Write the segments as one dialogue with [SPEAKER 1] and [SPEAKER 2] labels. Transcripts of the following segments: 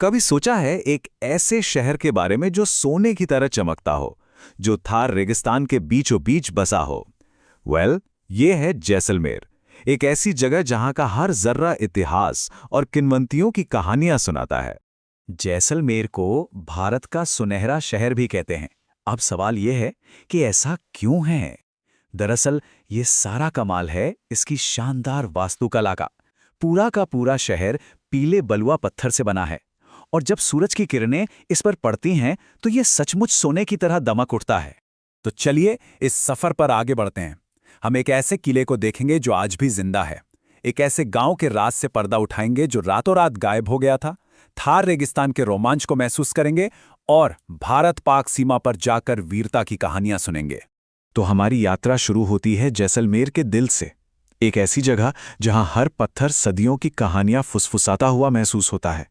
[SPEAKER 1] कभी सोचा है एक ऐसे शहर के बारे में जो सोने की तरह चमकता हो, जो थार रेगिस्तान के बीचों बीच बसा हो? ये है जैसलमेर। एक ऐसी जगह जहां का हर जर्रा इतिहास और किंवदंतियों की कहानियां सुनाता है। जैसलमेर को भारत का सुनहरा शहर भी कहते हैं। अब सवाल यह है कि ऐसा क्यों है? दरअसल ये सारा कमाल है इसकी शानदार वास्तुकला का। पूरा का पूरा शहर पीले बलुआ पत्थर से बना है, और जब सूरज की किरणें इस पर पड़ती हैं तो ये सचमुच सोने की तरह दमक उठता है। तो चलिए इस सफर पर आगे बढ़ते हैं। हम एक ऐसे किले को देखेंगे जो आज भी जिंदा है, एक ऐसे गांव के राज से पर्दा उठाएंगे जो रातों रात गायब हो गया था, थार रेगिस्तान के रोमांच को महसूस करेंगे और भारत पाक सीमा पर जाकर वीरता की कहानियां सुनेंगे। तो हमारी यात्रा शुरू होती है जैसलमेर के दिल से, एक ऐसी जगह जहां हर पत्थर सदियों की कहानियां फुसफुसाता हुआ महसूस होता है।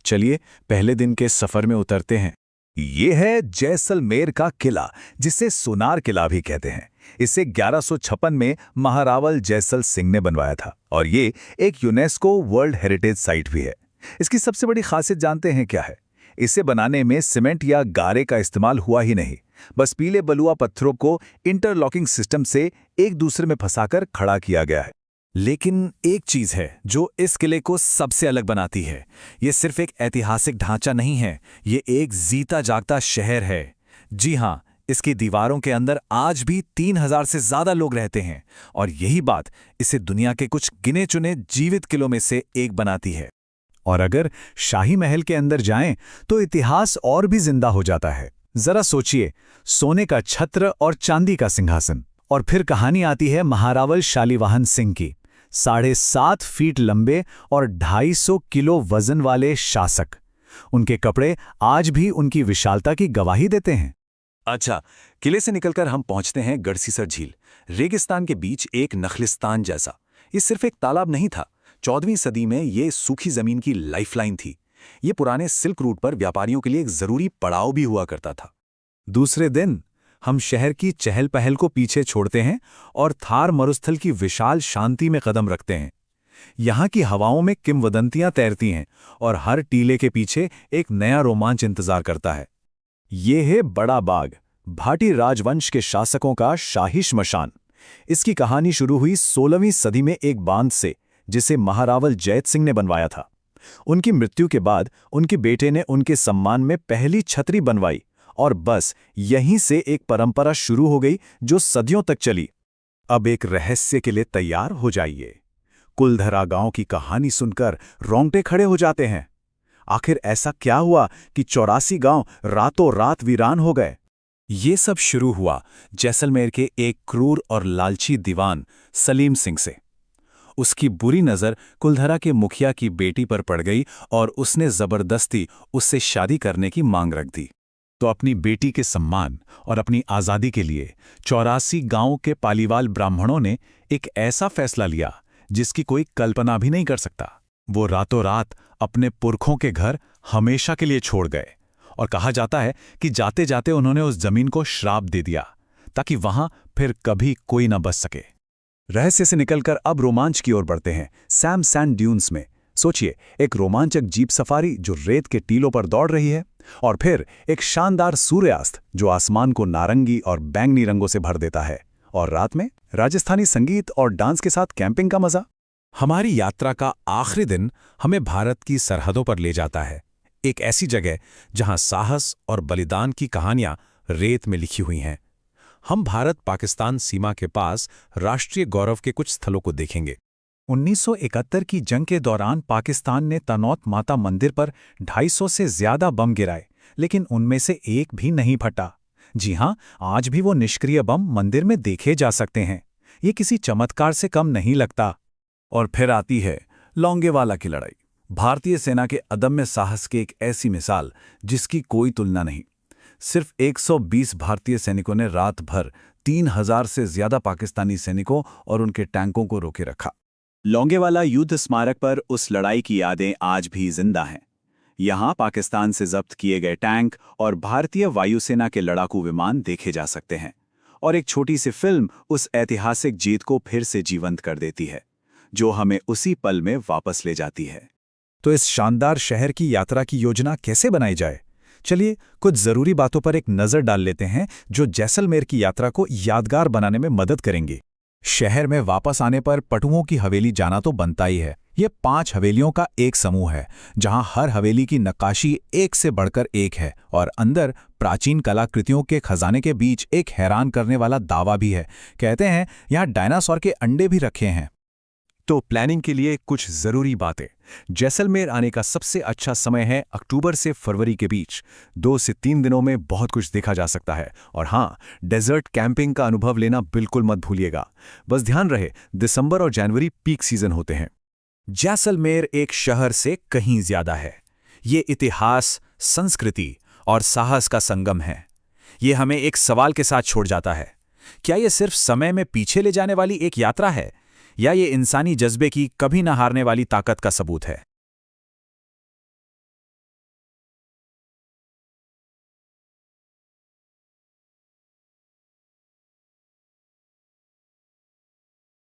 [SPEAKER 1] चलिए पहले दिन के सफर में उतरते हैं। ये है जैसलमेर का किला, जिसे सोनार किला भी कहते हैं। इसे 1156 में महारावल जैसल सिंह ने बनवाया था, और ये एक यूनेस्को वर्ल्ड हेरिटेज साइट भी है। इसकी सबसे बड़ी खासियत जानते हैं क्या है? इसे बनाने में सीमेंट या गारे का इस्तेमाल हुआ ही नहीं, बस पीले बलुआ पत्थरों को इंटरलॉकिंग सिस्टम से एक दूसरे में फंसाकर खड़ा किया गया है। लेकिन एक चीज है जो इस किले को सबसे अलग बनाती है। ये सिर्फ एक ऐतिहासिक ढांचा नहीं है, ये एक जीता जागता शहर है। जी हां, इसकी दीवारों के अंदर आज भी 3000 से ज्यादा लोग रहते हैं, और यही बात इसे दुनिया के कुछ गिने चुने जीवित किलों में से एक बनाती है। और अगर शाही महल के अंदर जाएं तो इतिहास और भी जिंदा हो जाता है। जरा सोचिए, सोने का छत्र और चांदी का सिंहासन, और फिर कहानी आती है महारावल शालिवाहन सिंह की। 7.5 फीट लंबे और 250 किलो वजन वाले शासक। उनके कपड़े आज भी उनकी विशालता की गवाही देते हैं। अच्छा, किले से निकलकर हम पहुंचते हैं गढ़सीसर झील। रेगिस्तान के बीच एक नखलिस्तान जैसा। ये सिर्फ एक तालाब नहीं था, 14वीं सदी में ये सूखी जमीन की लाइफलाइन थी। ये पुराने सिल्क रूट पर व्यापारियों के लिए एक जरूरी पड़ाव भी हुआ करता था। दूसरे दिन हम शहर की चहल पहल को पीछे छोड़ते हैं और थार मरुस्थल की विशाल शांति में कदम रखते हैं। यहाँ की हवाओं में किंवदंतियां तैरती हैं, और हर टीले के पीछे एक नया रोमांच इंतजार करता है। ये है बड़ा बाग, भाटी राजवंश के शासकों का शाही श्मशान। इसकी कहानी शुरू हुई 16वीं सदी में एक बांध से, जिसे महारावल जैत सिंह ने बनवाया था। उनकी मृत्यु के बाद उनके बेटे ने उनके सम्मान में पहली छतरी बनवाई, और बस यहीं से एक परंपरा शुरू हो गई जो सदियों तक चली। अब एक रहस्य के लिए तैयार हो जाइए। कुलधरा गांव की कहानी सुनकर रोंगटे खड़े हो जाते हैं। आखिर ऐसा क्या हुआ कि 84 गांव रातों रात वीरान हो गए? ये सब शुरू हुआ जैसलमेर के एक क्रूर और लालची दीवान सलीम सिंह से। उसकी बुरी नज़र कुलधरा के मुखिया की बेटी पर पड़ गई, और उसने जबरदस्ती उससे शादी करने की मांग रख दी। तो अपनी बेटी के सम्मान और अपनी आज़ादी के लिए 84 गांव के पालीवाल ब्राह्मणों ने एक ऐसा फैसला लिया जिसकी कोई कल्पना भी नहीं कर सकता। वो रातों रात अपने पुरखों के घर हमेशा के लिए छोड़ गए, और कहा जाता है कि जाते जाते उन्होंने उस जमीन को श्राप दे दिया, ताकि वहां फिर कभी कोई न बस सके। रहस्य से निकलकर अब रोमांच की ओर बढ़ते हैं, सैम सैंड ड्यून्स में। सोचिए, एक रोमांचक जीप सफारी जो रेत के टीलों पर दौड़ रही है, और फिर एक शानदार सूर्यास्त जो आसमान को नारंगी और बैंगनी रंगों से भर देता है, और रात में राजस्थानी संगीत और डांस के साथ कैंपिंग का मजा। हमारी यात्रा का आखिरी दिन हमें भारत की सरहदों पर ले जाता है, एक ऐसी जगह जहां साहस और बलिदान की कहानियां रेत में लिखी हुई हैं। हम भारत पाकिस्तान सीमा के पास राष्ट्रीय गौरव के कुछ स्थलों को देखेंगे। 1971 की जंग के दौरान पाकिस्तान ने तनौत माता मंदिर पर 250 से ज्यादा बम गिराए, लेकिन उनमें से एक भी नहीं फटा। जी हां, आज भी वो निष्क्रिय बम मंदिर में देखे जा सकते हैं। ये किसी चमत्कार से कम नहीं लगता। और फिर आती है लोंगेवाला की लड़ाई, भारतीय सेना के अदम्य साहस की एक ऐसी मिसाल जिसकी कोई तुलना नहीं। सिर्फ 120 भारतीय सैनिकों ने रात भर 3000 से ज्यादा पाकिस्तानी सैनिकों और उनके टैंकों को रोके रखा। लोंगेवाला युद्ध स्मारक पर उस लड़ाई की यादें आज भी जिंदा हैं। यहां पाकिस्तान से जब्त किए गए टैंक और भारतीय वायुसेना के लड़ाकू विमान देखे जा सकते हैं, और एक छोटी सी फिल्म उस ऐतिहासिक जीत को फिर से जीवंत कर देती है, जो हमें उसी पल में वापस ले जाती है।
[SPEAKER 2] तो इस शानदार शहर की यात्रा की योजना कैसे बनाई जाए? चलिए कुछ ज़रूरी बातों पर एक नज़र डाल लेते हैं जो जैसलमेर की यात्रा को यादगार बनाने में मदद करेंगी। शहर में वापस आने पर पटुओं की हवेली जाना तो बनता ही है। ये 5 हवेलियों का एक समूह है, जहां हर हवेली की नक्काशी एक से बढ़कर एक है और अंदर प्राचीन कलाकृतियों के खजाने के बीच एक हैरान करने वाला दावा भी है। कहते हैं यहाँ डायनासोर के अंडे भी रखे हैं।
[SPEAKER 3] तो प्लानिंग के लिए कुछ ज़रूरी बातें। जैसलमेर आने का सबसे अच्छा समय है अक्टूबर से फरवरी के बीच। 2 से 3 दिनों में बहुत कुछ देखा जा सकता है। और हाँ, डेजर्ट कैंपिंग का अनुभव लेना बिल्कुल मत भूलिएगा। बस ध्यान रहे, दिसंबर और जनवरी पीक सीजन होते हैं।
[SPEAKER 2] जैसलमेर एक शहर से कहीं ज्यादा है। ये इतिहास, संस्कृति और साहस का संगम है। ये हमें एक सवाल के साथ छोड़ जाता है। क्या ये सिर्फ समय में पीछे ले जाने वाली एक यात्रा है, या ये इंसानी जज्बे की कभी न हारने वाली ताकत का सबूत है?